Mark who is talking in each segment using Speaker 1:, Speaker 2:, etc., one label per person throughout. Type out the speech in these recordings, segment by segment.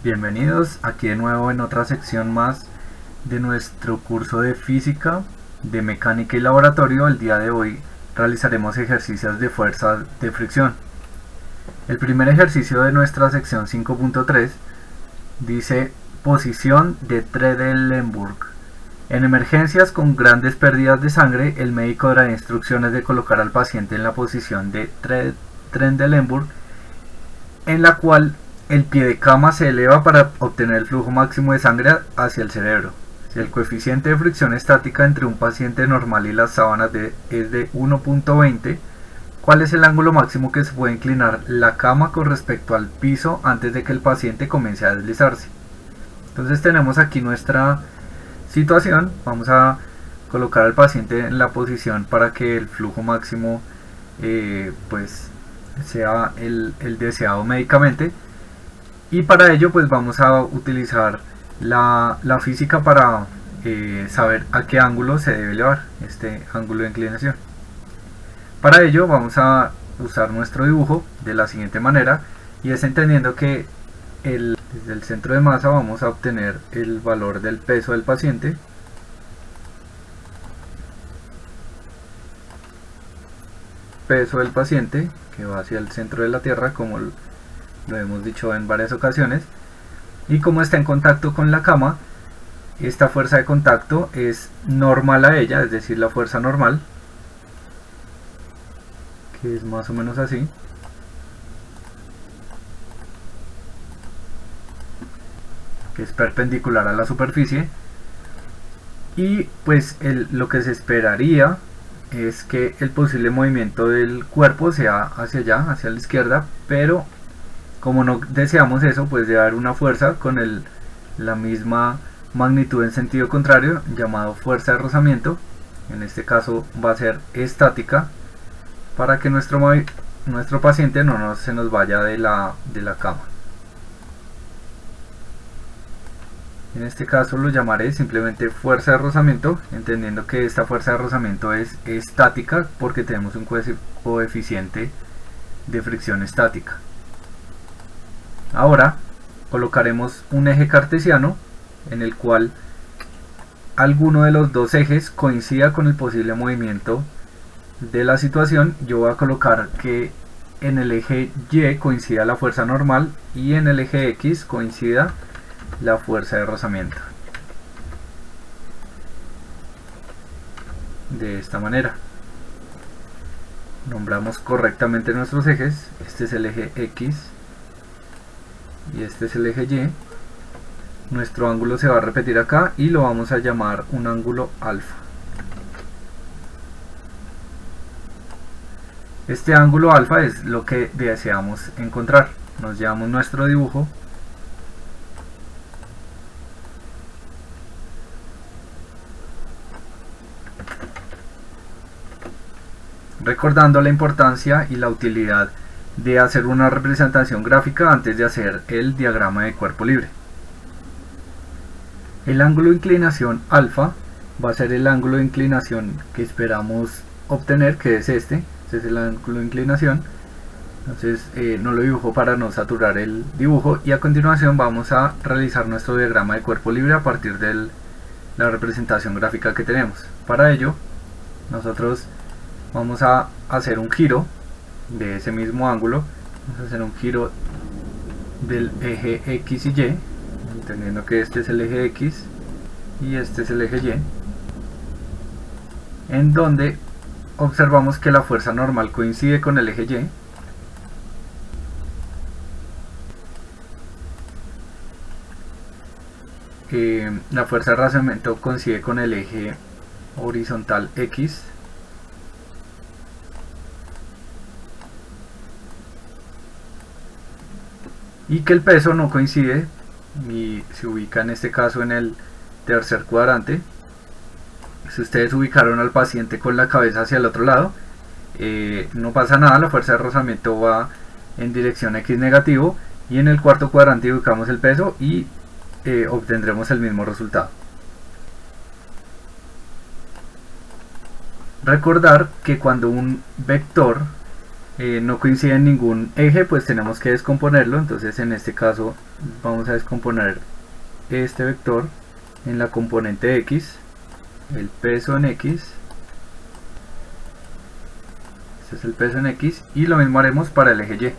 Speaker 1: Bienvenidos aquí de nuevo en otra sección más de nuestro curso de física, de mecánica y laboratorio. El día de hoy realizaremos ejercicios de fuerza de fricción. El primer ejercicio de nuestra sección 5.3 dice posición de Trendelenburg. En emergencias con grandes pérdidas de sangre, el médico dará instrucciones de colocar al paciente en la posición de Trendelenburg, en la cual el pie de cama se eleva para obtener el flujo máximo de sangre hacia el cerebro. Si el coeficiente de fricción estática entre un paciente normal y las sábanas es de 1.20, ¿cuál es el ángulo máximo que se puede inclinar la cama con respecto al piso antes de que el paciente comience a deslizarse? Entonces tenemos aquí nuestra situación. Vamos a colocar al paciente en la posición para que el flujo máximo pues sea el deseado médicamente. Y para ello pues vamos a utilizar la física para saber a qué ángulo se debe elevar este ángulo de inclinación. Para ello vamos a usar nuestro dibujo de la siguiente manera, y es entendiendo que desde el centro de masa vamos a obtener el valor del peso del paciente. Peso del paciente que va hacia el centro de la Tierra, como lo hemos dicho en varias ocasiones, y como está en contacto con la cama, esta fuerza de contacto es normal a ella, es decir, la fuerza normal, que es más o menos así, que es perpendicular a la superficie, y pues lo que se esperaría es que el posible movimiento del cuerpo sea hacia allá, hacia la izquierda, pero como no deseamos eso, pues debe haber una fuerza con la misma magnitud en sentido contrario, llamado fuerza de rozamiento. En este caso va a ser estática, para que nuestro paciente no se nos vaya de la cama. En este caso lo llamaré simplemente fuerza de rozamiento, entendiendo que esta fuerza de rozamiento es estática porque tenemos un coeficiente de fricción estática. Ahora colocaremos un eje cartesiano en el cual alguno de los dos ejes coincida con el posible movimiento de la situación. Yo voy a colocar que en el eje Y coincida la fuerza normal y en el eje X coincida la fuerza de rozamiento. De esta manera nombramos correctamente nuestros ejes. Este es el eje X y este es el eje Y. Nuestro ángulo se va a repetir acá y lo vamos a llamar un ángulo alfa. Este ángulo alfa es lo que deseamos encontrar. Nos llevamos nuestro dibujo recordando la importancia y la utilidad de hacer una representación gráfica antes de hacer el diagrama de cuerpo libre. El ángulo de inclinación alfa va a ser el ángulo de inclinación que esperamos obtener, que es este es el ángulo de inclinación. Entonces no lo dibujo para no saturar el dibujo, y a continuación vamos a realizar nuestro diagrama de cuerpo libre a partir de la representación gráfica que tenemos. Para ello nosotros vamos a hacer un giro de ese mismo ángulo. Vamos a hacer un giro del eje X y Y, entendiendo que este es el eje X y este es el eje Y, en donde observamos que la fuerza normal coincide con el eje Y. La fuerza de rozamiento coincide con el eje horizontal X, y que el peso no coincide y se ubica en este caso en el tercer cuadrante. Si ustedes ubicaron al paciente con la cabeza hacia el otro lado, no pasa nada, la fuerza de rozamiento va en dirección X negativo, y en el cuarto cuadrante ubicamos el peso y obtendremos el mismo resultado. Recordar que cuando un vector no coincide en ningún eje, pues tenemos que descomponerlo. Entonces en este caso vamos a descomponer este vector en la componente X, el peso en X. Este es el peso en X, y lo mismo haremos para el eje Y.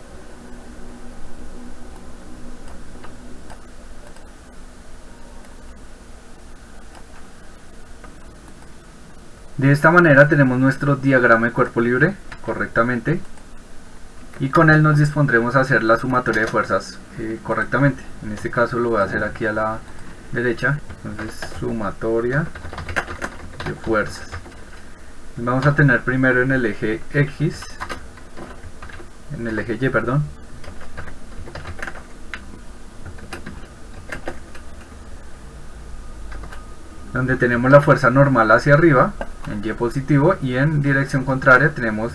Speaker 1: De esta manera tenemos nuestro diagrama de cuerpo libre correctamente, y con él nos dispondremos a hacer la sumatoria de fuerzas correctamente. En este caso lo voy a hacer aquí a la derecha. Entonces, sumatoria de fuerzas. Vamos a tener primero en el eje X, en el eje Y, perdón, donde tenemos la fuerza normal hacia arriba en Y positivo, y en dirección contraria tenemos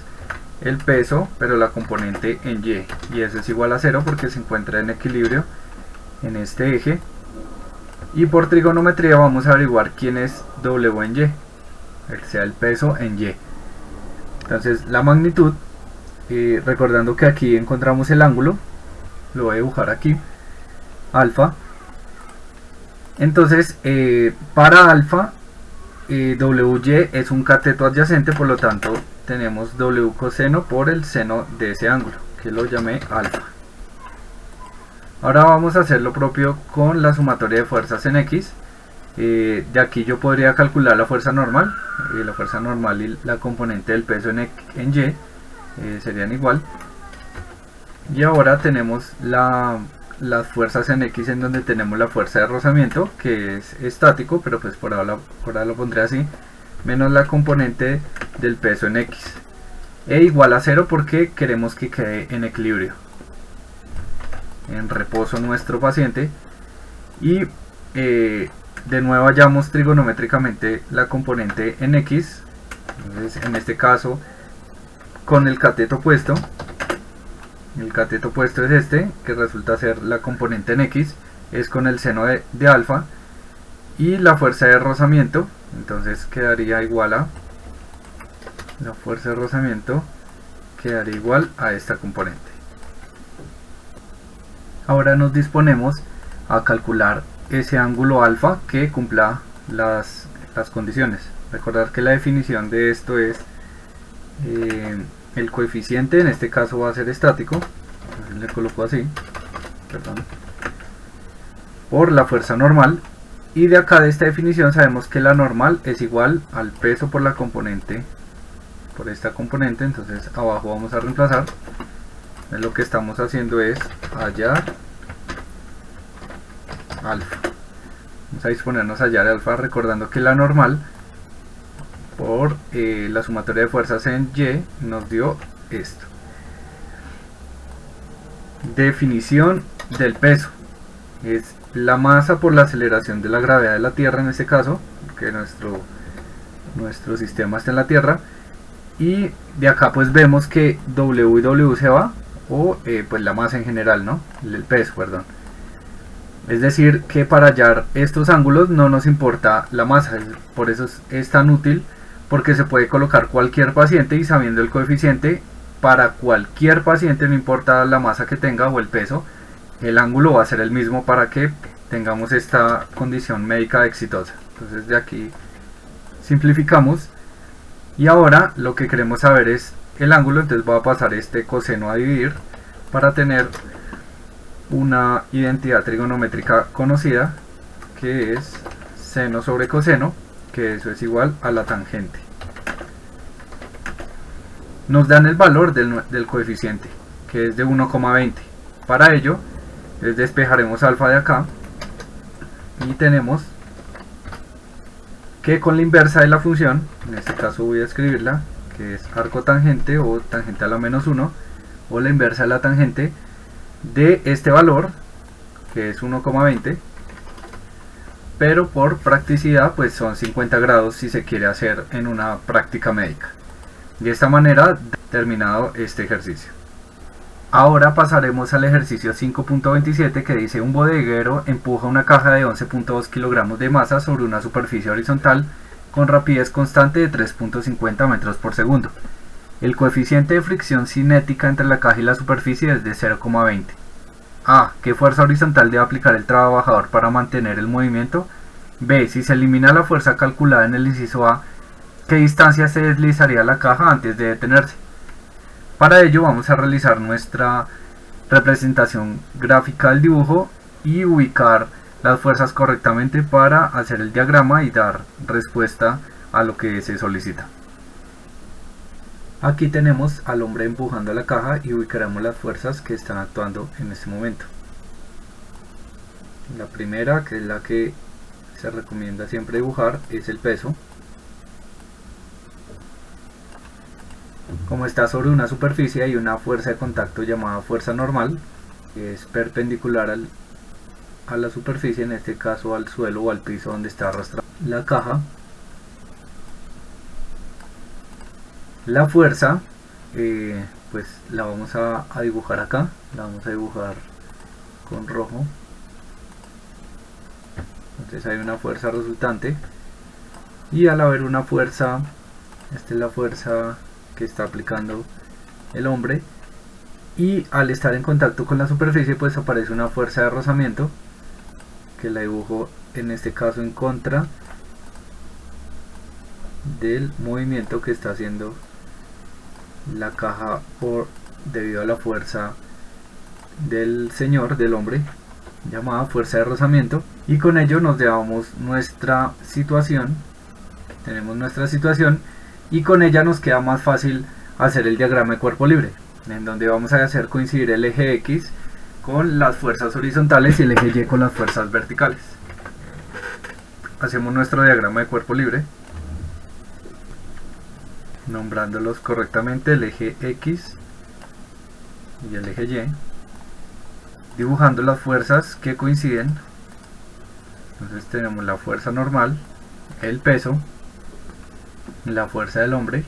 Speaker 1: el peso, pero la componente en Y, y eso es igual a 0 porque se encuentra en equilibrio en este eje. Y por trigonometría vamos a averiguar quién es W en Y, o sea, el peso en Y. Entonces la magnitud, recordando que aquí encontramos el ángulo, lo voy a dibujar aquí, alfa. Entonces para alfa, WY es un cateto adyacente, por lo tanto tenemos W coseno por el seno de ese ángulo, que lo llamé alfa. Ahora vamos a hacer lo propio con la sumatoria de fuerzas en X. De aquí yo podría calcular la fuerza normal, y la componente del peso en Y serían igual. Y ahora tenemos las fuerzas en X, en donde tenemos la fuerza de rozamiento, que es estático, pero pues por ahora lo pondré así, menos la componente del peso en X, e igual a 0 porque queremos que quede en equilibrio, en reposo nuestro paciente. Y de nuevo hallamos trigonométricamente la componente en X. Entonces en este caso, con el cateto opuesto, el cateto opuesto es este, que resulta ser la componente en X, es con el seno de alfa, y la fuerza de rozamiento, entonces quedaría igual a, la fuerza de rozamiento quedaría igual a esta componente. Ahora nos disponemos a calcular ese ángulo alfa que cumpla las condiciones. Recordar que la definición de esto es el coeficiente, en este caso va a ser estático, entonces le coloco así, perdón, por la fuerza normal. Y de acá, de esta definición, sabemos que la normal es igual al peso por la componente, por esta componente. Entonces abajo vamos a reemplazar. Lo que estamos haciendo es hallar alfa. Vamos a disponernos a hallar alfa, recordando que la normal por la sumatoria de fuerzas en Y nos dio esto. Definición del peso es la masa por la aceleración de la gravedad de la Tierra, en este caso, que nuestro sistema está en la Tierra. Y de acá pues vemos que W y W se va, o pues la masa en general, ¿no? El peso, perdón. Es decir, que para hallar estos ángulos no nos importa la masa, por eso es tan útil, porque se puede colocar cualquier paciente y sabiendo el coeficiente, para cualquier paciente, no importa la masa que tenga o el peso, el ángulo va a ser el mismo para que tengamos esta condición médica exitosa. Entonces de aquí simplificamos, y ahora lo que queremos saber es el ángulo. Entonces voy a pasar este coseno a dividir para tener una identidad trigonométrica conocida, que es seno sobre coseno, que eso es igual a la tangente. Nos dan el valor del coeficiente, que es de 1,20. Para ello despejaremos alfa de acá, y tenemos que con la inversa de la función, en este caso voy a escribirla, que es arco tangente o tangente a la menos 1, o la inversa de la tangente de este valor, que es 1,20, pero por practicidad pues son 50 grados si se quiere hacer en una práctica médica. De esta manera terminado este ejercicio. Ahora pasaremos al ejercicio 5.27, que dice: un bodeguero empuja una caja de 11.2 kilogramos de masa sobre una superficie horizontal con rapidez constante de 3.50 metros por segundo. El coeficiente de fricción cinética entre la caja y la superficie es de 0,20. A. ¿Qué fuerza horizontal debe aplicar el trabajador para mantener el movimiento? B. Si se elimina la fuerza calculada en el inciso A, ¿qué distancia se deslizaría la caja antes de detenerse? Para ello vamos a realizar nuestra representación gráfica del dibujo y ubicar las fuerzas correctamente para hacer el diagrama y dar respuesta a lo que se solicita. Aquí tenemos al hombre empujando la caja y ubicaremos las fuerzas que están actuando en este momento. La primera, que es la que se recomienda siempre dibujar, es el peso. Como está sobre una superficie, hay una fuerza de contacto llamada fuerza normal, que es perpendicular a la superficie, en este caso al suelo o al piso donde está arrastrada la caja. La fuerza, pues la vamos a dibujar acá, la vamos a dibujar con rojo. Entonces hay una fuerza resultante, y al haber una fuerza, esta es la fuerza que está aplicando el hombre, y al estar en contacto con la superficie pues aparece una fuerza de rozamiento, que la dibujo en este caso en contra del movimiento que está haciendo la caja debido a la fuerza del señor, del hombre, llamada fuerza de rozamiento. Y con ello nos llevamos nuestra situación, tenemos nuestra situación, y con ella nos queda más fácil hacer el diagrama de cuerpo libre, en donde vamos a hacer coincidir el eje X con las fuerzas horizontales y el eje Y con las fuerzas verticales. Hacemos nuestro diagrama de cuerpo libre, nombrándolos correctamente, el eje X y el eje Y, dibujando las fuerzas que coinciden. Entonces tenemos la fuerza normal, el peso, la fuerza del hombre,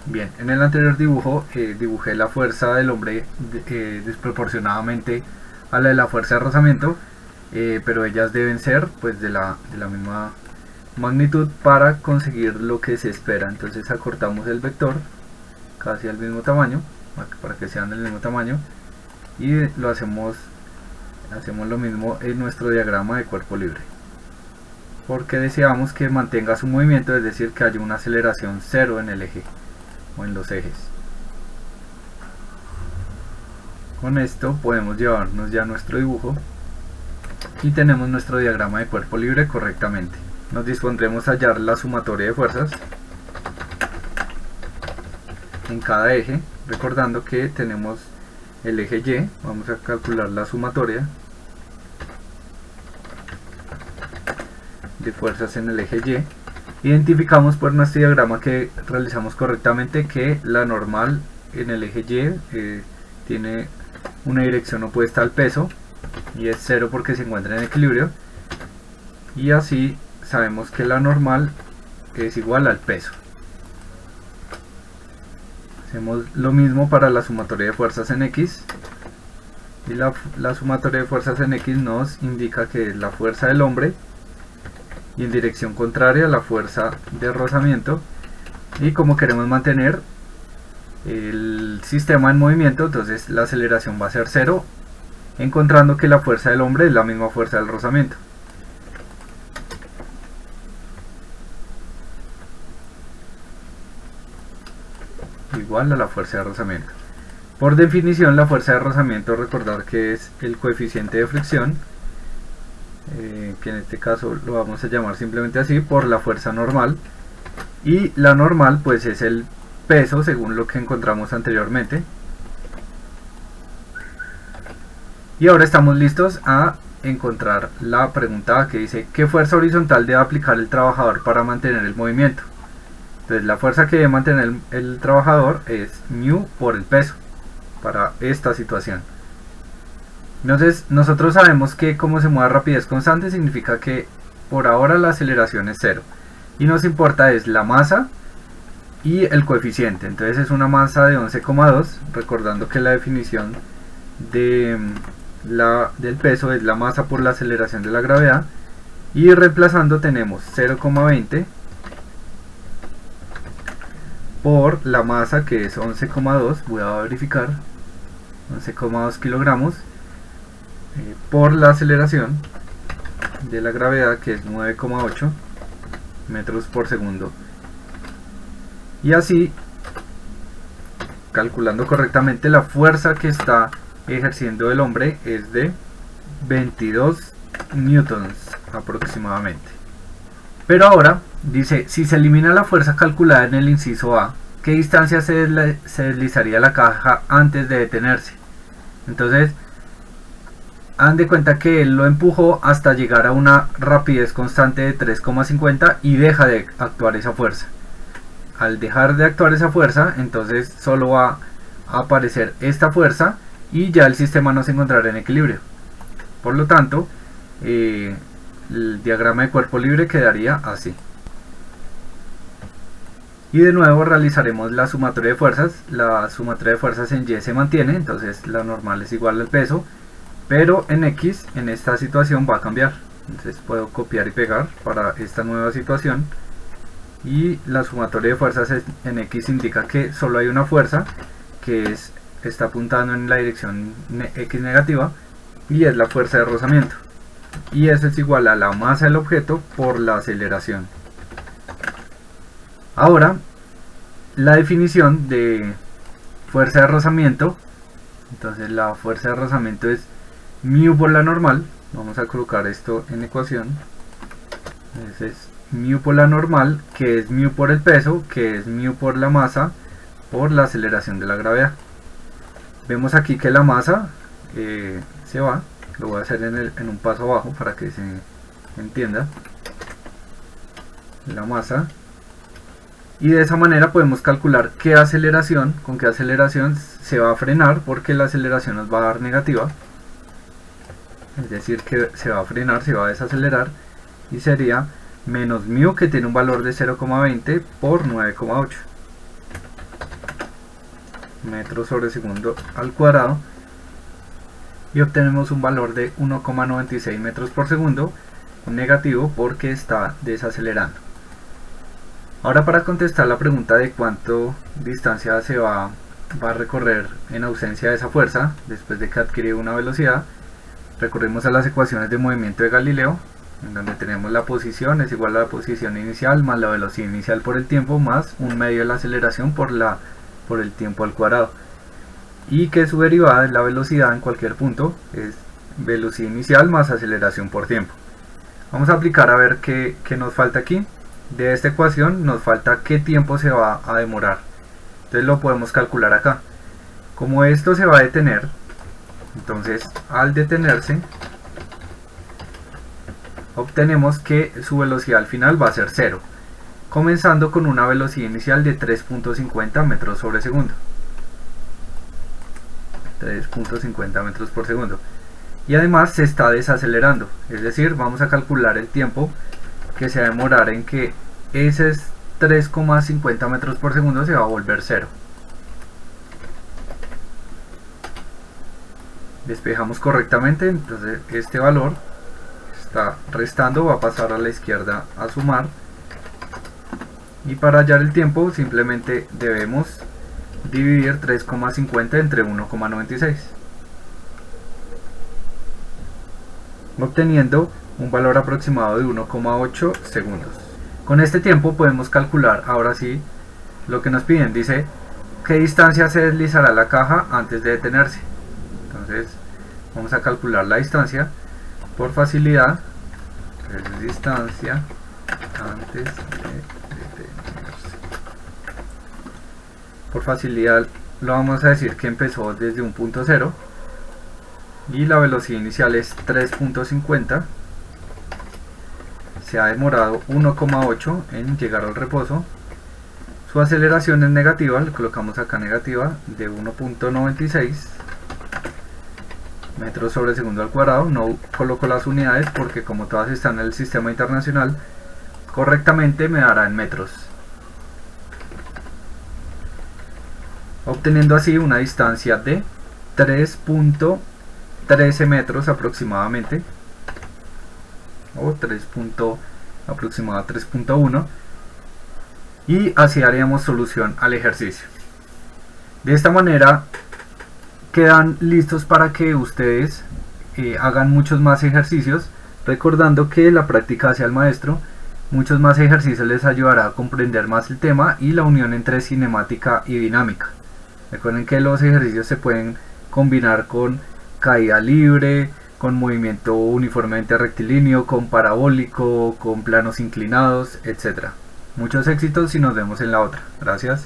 Speaker 1: bien. En el anterior dibujo dibujé la fuerza del hombre desproporcionadamente a la de la fuerza de rozamiento, pero ellas deben ser pues de la misma magnitud para conseguir lo que se espera. Entonces acortamos el vector casi al mismo tamaño, para que sean del mismo tamaño, y hacemos lo mismo en nuestro diagrama de cuerpo libre, porque deseamos que mantenga su movimiento, es decir, que haya una aceleración cero en el eje o en los ejes. Con esto podemos llevarnos ya nuestro dibujo y tenemos nuestro diagrama de cuerpo libre correctamente. Nos dispondremos a hallar la sumatoria de fuerzas en cada eje, recordando que tenemos el eje Y. Vamos a calcular la sumatoria de fuerzas en el eje Y. Identificamos por nuestro diagrama que realizamos correctamente que la normal en el eje Y tiene una dirección opuesta al peso, y es 0 porque se encuentra en equilibrio, y así sabemos que la normal es igual al peso. Hacemos lo mismo para la sumatoria de fuerzas en X, y la sumatoria de fuerzas en X nos indica que es la fuerza del hombre y en dirección contraria la fuerza de rozamiento, y como queremos mantener el sistema en movimiento, entonces la aceleración va a ser 0, encontrando que la fuerza del hombre es la misma fuerza del rozamiento. Igual a la fuerza de rozamiento. Por definición, la fuerza de rozamiento, recordar que es el coeficiente de fricción, que en este caso lo vamos a llamar simplemente así, por la fuerza normal, y la normal pues es el peso según lo que encontramos anteriormente. Y ahora estamos listos a encontrar la pregunta que dice: ¿qué fuerza horizontal debe aplicar el trabajador para mantener el movimiento? Entonces la fuerza que debe mantener el trabajador es μ por el peso para esta situación. Entonces nosotros sabemos que como se mueve a rapidez constante significa que por ahora la aceleración es 0, y nos importa es la masa y el coeficiente. Entonces es una masa de 11,2, recordando que la definición del peso es la masa por la aceleración de la gravedad, y reemplazando tenemos 0,20 por la masa, que es 11,2, voy a verificar, 11,2 kilogramos, por la aceleración de la gravedad, que es 9,8 metros por segundo. Y así, calculando correctamente, la fuerza que está ejerciendo el hombre es de 22 newtons aproximadamente. Pero ahora dice, si se elimina la fuerza calculada en el inciso A, ¿qué distancia se deslizaría la caja antes de detenerse? Entonces, han de cuenta que él lo empujó hasta llegar a una rapidez constante de 3,50 y deja de actuar esa fuerza. Al dejar de actuar esa fuerza, entonces solo va a aparecer esta fuerza y ya el sistema no se encontrará en equilibrio. Por lo tanto, el diagrama de cuerpo libre quedaría así. Y de nuevo realizaremos la sumatoria de fuerzas. La sumatoria de fuerzas en Y se mantiene, entonces la normal es igual al peso, pero en X, en esta situación, va a cambiar. Entonces puedo copiar y pegar para esta nueva situación, y la sumatoria de fuerzas en X indica que solo hay una fuerza, que está apuntando en la dirección X negativa, y es la fuerza de rozamiento, y eso es igual a la masa del objeto por la aceleración. Ahora, la definición de fuerza de rozamiento, entonces la fuerza de rozamiento es mu por la normal. Vamos a colocar esto en ecuación. Entonces es mu por la normal, que es mu por el peso, que es mu por la masa, por la aceleración de la gravedad. Vemos aquí que la masa se va, lo voy a hacer en un paso abajo para que se entienda. La masa, y de esa manera podemos calcular qué aceleración, con qué aceleración se va a frenar, porque la aceleración nos va a dar negativa, es decir que se va a frenar, se va a desacelerar, y sería menos mu, que tiene un valor de 0,20 por 9,8 metros sobre segundo al cuadrado, y obtenemos un valor de 1,96 metros por segundo, negativo porque está desacelerando. Ahora, para contestar la pregunta de cuánto distancia se va a recorrer en ausencia de esa fuerza, después de que adquiere una velocidad, recurrimos a las ecuaciones de movimiento de Galileo, en donde tenemos la posición es igual a la posición inicial más la velocidad inicial por el tiempo más un medio de la aceleración por el tiempo al cuadrado, y que su derivada es la velocidad en cualquier punto, es velocidad inicial más aceleración por tiempo. Vamos a aplicar a ver qué nos falta aquí. De esta ecuación nos falta qué tiempo se va a demorar, entonces lo podemos calcular acá. Como esto se va a detener, entonces al detenerse obtenemos que su velocidad al final va a ser 0, comenzando con una velocidad inicial de 3.50 metros sobre segundo, 3.50 metros por segundo, y además se está desacelerando, es decir, vamos a calcular el tiempo que se va a demorar en que ese 3,50 metros por segundo se va a volver 0. Despejamos correctamente, entonces este valor está restando, va a pasar a la izquierda a sumar, y para hallar el tiempo simplemente debemos dividir 3,50 entre 1,96, obteniendo un valor aproximado de 1,8 segundos. Con este tiempo podemos calcular ahora sí lo que nos piden. Dice qué distancia se deslizará la caja antes de detenerse. Entonces vamos a calcular la distancia por facilidad. Distancia antes de detenerse. Por facilidad lo vamos a decir que empezó desde un punto 0 y la velocidad inicial es 3.50. Se ha demorado 1,8 en llegar al reposo. Su aceleración es negativa, le colocamos acá negativa, de 1.96 metros sobre segundo al cuadrado. No coloco las unidades porque como todas están en el sistema internacional, correctamente me dará en metros. obteniendo así una distancia de 3.13 metros aproximadamente, o aproximada 3.1, y así haríamos solución al ejercicio. De esta manera quedan listos para que ustedes hagan muchos más ejercicios, recordando que la práctica hacia el maestro. Muchos más ejercicios les ayudará a comprender más el tema y la unión entre cinemática y dinámica. Recuerden que los ejercicios se pueden combinar con caída libre, con movimiento uniformemente rectilíneo, con parabólico, con planos inclinados, etc. Muchos éxitos y nos vemos en la otra. Gracias.